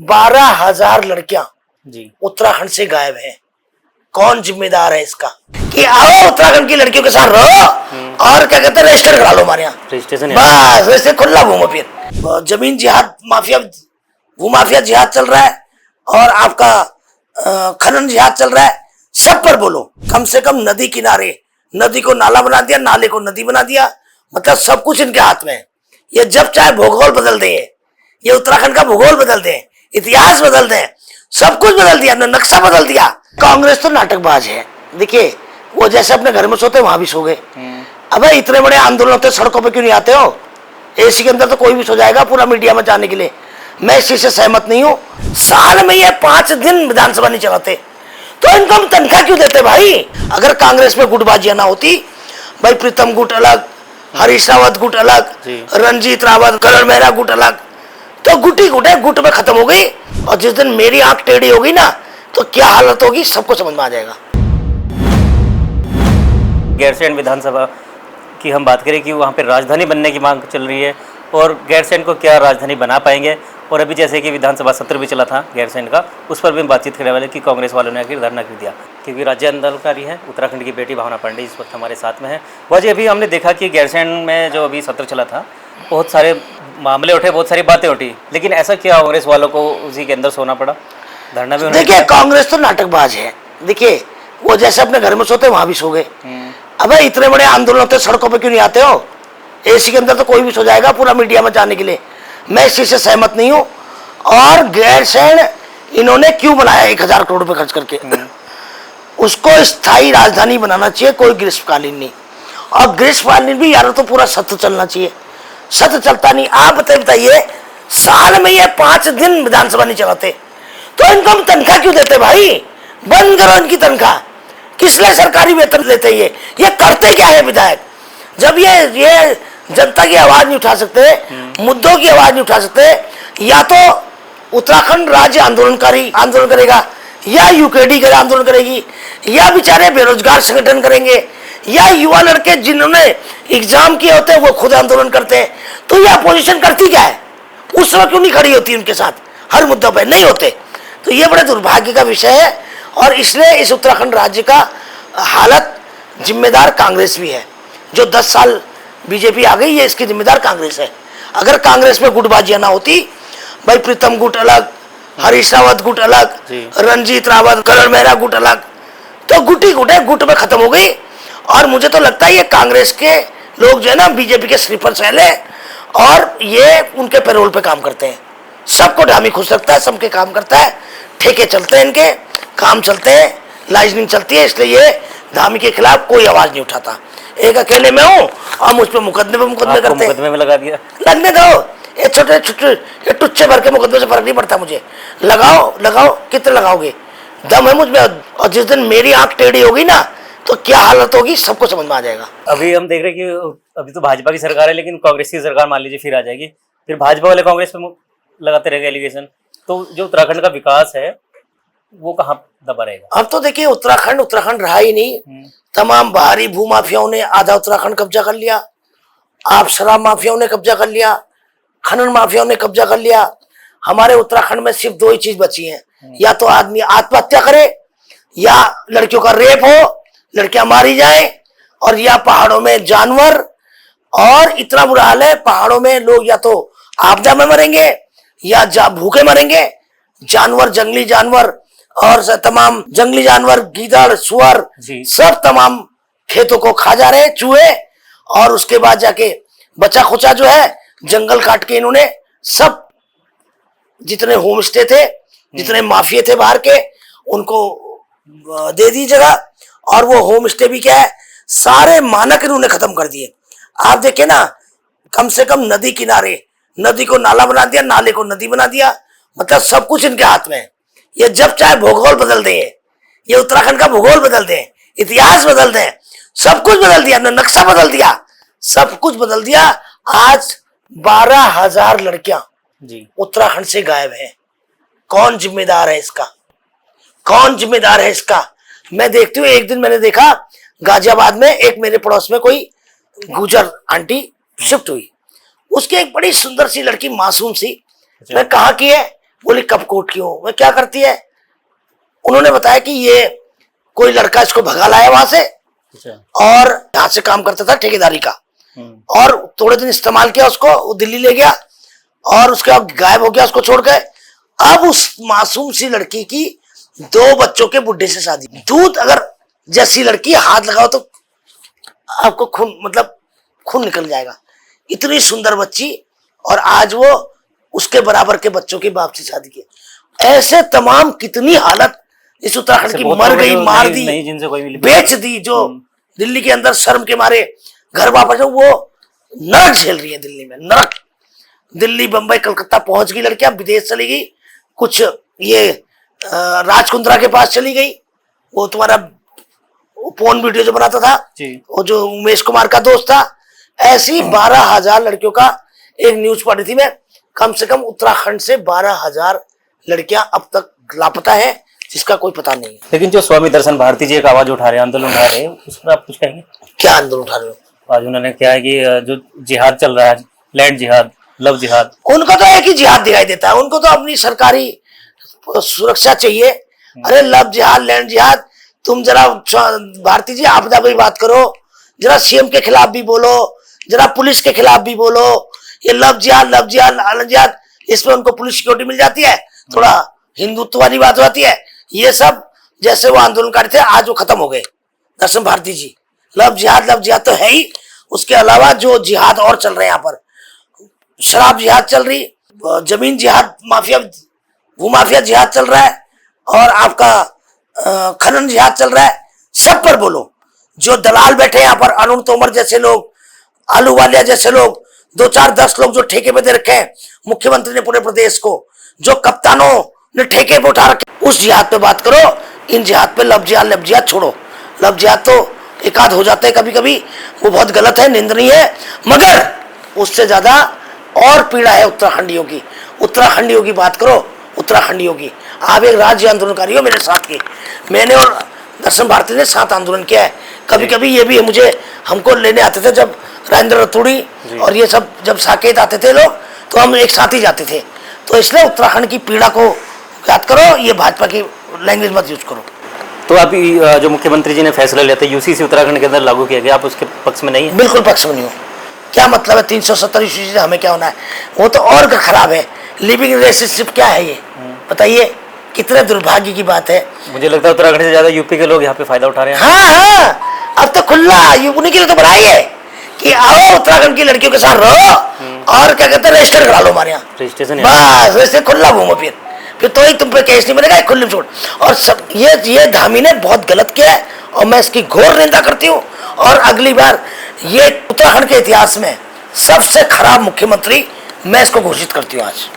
12,000 लड़कियां जी उत्तराखंड से गायब हैं। कौन जिम्मेदार है इसका कि आओ उत्तराखंड की लड़कियों के साथ रहो और क्या कहते हैं रजिस्टर करा लो हमारे यहाँ, रजिस्ट्रेशन बस वैसे खुला घूमो। फिर जमीन जिहाद माफिया, भूमाफिया जिहाद चल रहा है और आपका खनन जिहाद चल रहा है। सब पर बोलो, कम से कम नदी किनारे, नदी को नाला बना दिया, नाले को नदी बना दिया, मतलब सब कुछ इनके हाथ में है। ये जब चाहे भूगोल बदल दें, ये उत्तराखंड का भूगोल बदल दें, इतिहास बदल दें, सब कुछ बदल दिया, नक्शा बदल दिया। कांग्रेस तो नाटकबाज है। देखिए वो जैसे अपने घर में सोते वहां भी सो गए। अबे इतने बड़े आंदोलन होते सड़कों पे क्यों नहीं आते हो? एसी के अंदर तो कोई भी सो जाएगा पूरा मीडिया में जाने के लिए। मैं इस चीज से सहमत नहीं हूँ। साल में ये 5 दिन विधानसभा नहीं चलाते तो इनको हम तनख्वाह क्यों देते भाई? अगर कांग्रेस में गुटबाजियां ना होती, भाई प्रीतम गुट अलग, हरीश रावत गुट अलग, रंजीत रावत, करण मेहरा गुट अलग, तो गुट ही गुट है, गुट में खत्म हो गई। और जिस दिन मेरी आंख टेढ़ी होगी ना तो क्या हालत होगी सबको समझ में आ जाएगा। गैरसैंण विधानसभा की हम बात करें कि वहाँ पे राजधानी बनने की मांग चल रही है और गैरसैंण को क्या राजधानी बना पाएंगे। और अभी जैसे कि विधानसभा सत्र भी चला था गैरसैंण का, उस पर भी हम बातचीत करने वाले कि कांग्रेस वालों ने आखिर धरना क्यों दिया, क्योंकि राज्य आंदोलनकारी है। उत्तराखंड की बेटी भावना पांडे इस वक्त हमारे साथ में है। वह जी अभी हमने देखा कि गैरसैंण में जो अभी सत्र चला था बहुत सारे मामले उठे, बहुत सारी बातें उठी, लेकिन ऐसा क्या कांग्रेस वालों को उसी के अंदर सोना पड़ा, धरना भी? देखिए कांग्रेस तो नाटकबाज है। देखिए वो जैसे अपने घर में सोते वहां भी सो गए। अबे इतने बड़े आंदोलन होते सड़कों पे क्यों नहीं आते हो? एसी के अंदर तो कोई भी सो जाएगा पूरा मीडिया में जाने के लिए। मैं इस चीज से सहमत नहीं हूँ। और गैरसैंण इन्होंने क्यों बनाया 1000 करोड़ रुपए खर्च करके? उसको स्थायी राजधानी बनाना चाहिए, कोई ग्रीष्मकालीन नहीं। और ग्रीष्मकालीन भी यार तो पूरा सत्र चलना चाहिए, सत्र चलता नहीं। आप बताइए साल में ये 5 दिन विधानसभा नहीं चलाते तो इनको हम तनख्वाह क्यों देते भाई? बंद करो इनकी तनख्वाह। किस लिए सरकारी वेतन देते? ये करते क्या है विधायक? जब ये जनता की आवाज नहीं उठा सकते, मुद्दों की आवाज नहीं उठा सकते, या तो उत्तराखंड राज्य आंदोलनकारी आंदोलन करेगा, या यूकेडी का आंदोलन करेगी, या बेचारे बेरोजगार संगठन करेंगे, या युवा लड़के जिन्होंने एग्जाम किए होते हैं वो खुद आंदोलन करते हैं। तो ये अपोजिशन करती क्या है? उस समय क्यों नहीं खड़ी होती उनके साथ? हर मुद्दों पर नहीं होते। तो ये बड़े दुर्भाग्य का विषय है और इसलिए इस उत्तराखंड राज्य का हालत जिम्मेदार कांग्रेस भी है। जो 10 साल बीजेपी आ गई है इसकी जिम्मेदार कांग्रेस है। अगर कांग्रेस में गुटबाजियां ना होती, भाई प्रीतम गुट अलग, हरीश रावत गुट अलग, रंजीत रावत, करण मेहरा गुट अलग, तो गुट ही गुट है, गुट में खत्म हो गई। और मुझे तो लगता है ये कांग्रेस के लोग जो है ना बीजेपी के स्लीपर सेल है और ये उनके पैरोल पे काम करते हैं। सबको ढामी खुश रखता है, सबके काम करता है, ठेके चलते हैं, इनके काम चलते हैं, लाइजनिंग चलती है, इसलिए ये धामी के खिलाफ कोई आवाज नहीं उठाता। एक अकेले में हूँ और मुझ पर मुकदमे करते हैं। मुकदमे में लगा दिया, लगने दो। ये छोटे छोटे ये टुच्चे भर के मुकदमे से फर्क नहीं पड़ता मुझे। लगाओ कितने लगाओगे, दम है मुझ में। और जिस दिन मेरी आंख टेढ़ी होगी ना तो क्या हालत होगी सबको समझ में आ जाएगा। अभी हम देख रहे हैं कि अभी तो भाजपा की सरकार है, लेकिन कांग्रेस की सरकार मान लीजिए फिर आ जाएगी, फिर भाजपा वाले कांग्रेस पे लगाते रहेंगे एलिगेशन, तो जो उत्तराखंड का विकास है वो कहाँ दबा रहेगा? अब तो देखिए उत्तराखंड रहा ही नहीं। तमाम बाहरी भूमाफियाओं ने आधा उत्तराखंड कब्जा कर लिया, आप शराब माफियाओं ने कब्जा कर लिया, खनन माफियाओं ने कब्जा कर लिया। हमारे उत्तराखंड में सिर्फ 2 ही चीज बची हैं, या तो आदमी आत्महत्या करे, या लड़कियों का रेप हो, लड़कियां मारी जाए, और या पहाड़ों में जानवर। और इतना बुरा हाल है पहाड़ों में लोग या तो आपदा में मरेंगे या भूखे मरेंगे। जानवर, जंगली जानवर और तमाम जंगली जानवर, गीदड़, सुअर, सब तमाम खेतों को खा जा रहे हैं चूहे। और उसके बाद जाके बचा खुचा जो है जंगल काट के इन्होंने सब जितने होम स्टे थे, जितने माफिया थे बाहर के, उनको दे दी जगह। और वो होम स्टे भी क्या है, सारे मानक इन्होंने खत्म कर दिए। आप देखे ना, कम से कम नदी किनारे, नदी को नाला बना दिया, नाले को नदी बना दिया, मतलब सब कुछ इनके हाथ में है। ये जब चाहे भूगोल बदल दें, ये उत्तराखंड का भूगोल बदल दें, इतिहास बदल दें, सब कुछ बदल दिया, नक्शा बदल दिया, सब कुछ बदल दिया। आज 12,000 लड़कियां उत्तराखंड से गायब हैं। कौन जिम्मेदार है इसका? कौन जिम्मेदार है इसका? मैं देखती हूँ, एक दिन मैंने देखा गाजियाबाद में एक मेरे पड़ोस में कोई गुजर आंटी शिफ्ट हुई, उसकी एक बड़ी सुंदर सी लड़की, मासूम सी। मैं कहा की है? बोली कब कोर्ट की हो, मैं क्या करती है? उन्होंने बताया कि ये कोई लड़का इसको भगा लाया वहां से अच्छा। और यहाँ से काम करता था ठेकेदारी का, और थोड़े दिन इस्तेमाल किया उसको, वो दिल्ली ले गया और उसके बाद गायब हो गया, उसको छोड़ गए। अब उस मासूम सी लड़की की 2 बच्चों के बुढ़े से शादी। दूध अगर जैसी लड़की हाथ लगाओ तो आपको खून, मतलब खून निकल जाएगा। इतनी सुंदर बच्ची, और आज वो उसके बराबर के बच्चों के बाप से शादी की। ऐसे तमाम कितनी हालत इस उत्तराखंड की, मर गई, मार दी, जिनसे कोई मिली बेच दी, जो दिल्ली के अंदर शर्म के मारे घर वापस, वो नरक झेल रही है दिल्ली में, नरक। दिल्ली, बंबई, कलकत्ता पहुंच गई लड़कियां, विदेश चली गई, कुछ ये राजकुंद्रा के पास चली गई, वो तुम्हारा पोर्न वीडियो जो बनाता था जी। वो जो उमेश कुमार का दोस्त था। ऐसी 12,000 लड़कियों का एक न्यूज पढ़ी थी मैं, कम से कम उत्तराखंड से 12,000 लड़कियां अब तक लापता है, जिसका कोई पता नहीं है। लेकिन जो स्वामी दर्शन भारती जी एक आवाज उठा रहे हैं, आंदोलन उठा रहे हैं, उस पर आप कुछ कहेंगे? क्या आंदोलन उठा रहे हो? आज उन्होंने क्या है कि जो जिहाद चल रहा है, लैंड जिहाद, लव जिहाद, उनको तो एक ही जिहाद दिखाई देता है, उनको तो अपनी सरकारी सुरक्षा चाहिए। अरे लव जिहाद, लैंड जिहाद, तुम जरा भारती जी आपदा पे बात करो, जरा सीएम के खिलाफ भी बोलो, जरा पुलिस के खिलाफ भी बोलो। ये लव जिहाद, लव जिहाद, लव जिहाद, इसमें उनको पुलिस सिक्योरिटी मिल जाती है, थोड़ा हिंदुत्व वाली बात होती है। ये सब जैसे वो आंदोलनकारी थे, आज वो खत्म हो गए दर्शन भारती जी। लव जिहाद तो है ही, उसके अलावा जो जिहाद और चल रहे हैं यहाँ पर, शराब जिहाद चल रही, जमीन जिहाद, माफिया, भूमाफिया जिहाद चल रहा है, और आपका खनन जिहाद चल रहा है। सब पर बोलो। जो दलाल बैठे यहाँ पर, अरुण तोमर जैसे लोग, आलू वालिया जैसे लोग, 2-4-10 लोग जो ठेके पे दे रखे हैं मुख्यमंत्री ने पूरे प्रदेश को, जो कप्तानों ने ठेके पे उठा रखे, उस जिहाद पे बात करो। इन जिहाद पे लव जिहाद छोड़ो। लव जिहाद तो एकाध हो जाते हैं कभी कभी, वो बहुत गलत है, निंदनीय है, मगर उससे ज्यादा और पीड़ा है उत्तराखंडियों की। उत्तराखंडियों की बात करो, उत्तराखंडियों की। आप एक राज्य आंदोलनकारी हो मेरे साथ के, मैंने और दर्शन भारती ने साथ आंदोलन किया है। कभी कभी ये भी है, मुझे हमको लेने आते थे जब राजेंद्र रतूड़ी और ये सब, जब साकेत आते थे लोग, तो हम एक साथ ही जाते थे। तो इसलिए उत्तराखंड की पीड़ा को याद करो, ये भाजपा की लैंग्वेज मत यूज करो। तो अभी जो मुख्यमंत्री जी ने फैसला लिया था यूसीसी उत्तराखंड के अंदर लागू किया गया, आप उसके पक्ष में नहीं है? बिल्कुल पक्ष में नहीं हो। क्या मतलब है 370 यूसीसी से हमें क्या होना है? वो तो और खराब है। लिविंग रिलेशनशिप क्या है ये बताइए, कितने दुर्भाग्य की बात है। मुझे लगता है उत्तराखंड से ज्यादा यूपी के लोग यहाँ पे फायदा उठा रहे हैं। हाँ, अब तो खुला, उन्हीं के लिए तो बनाई है कि आओ उत्तराखंड की लड़कियों के साथ रहो, और क्या कहते हैं, रजिस्टर करा लो हमारे यहाँ, रजिस्ट्रेशन, बस वैसे खुला घूमो। फिर तो ही तुम पे केस नहीं बनेगा, खुले में छोड़। और सब ये धामी ने बहुत गलत किया है, और मैं इसकी घोर निंदा करती हूँ। और अगली बार ये उत्तराखंड के इतिहास में सबसे खराब मुख्यमंत्री मैं इसको घोषित करती हूँ आज।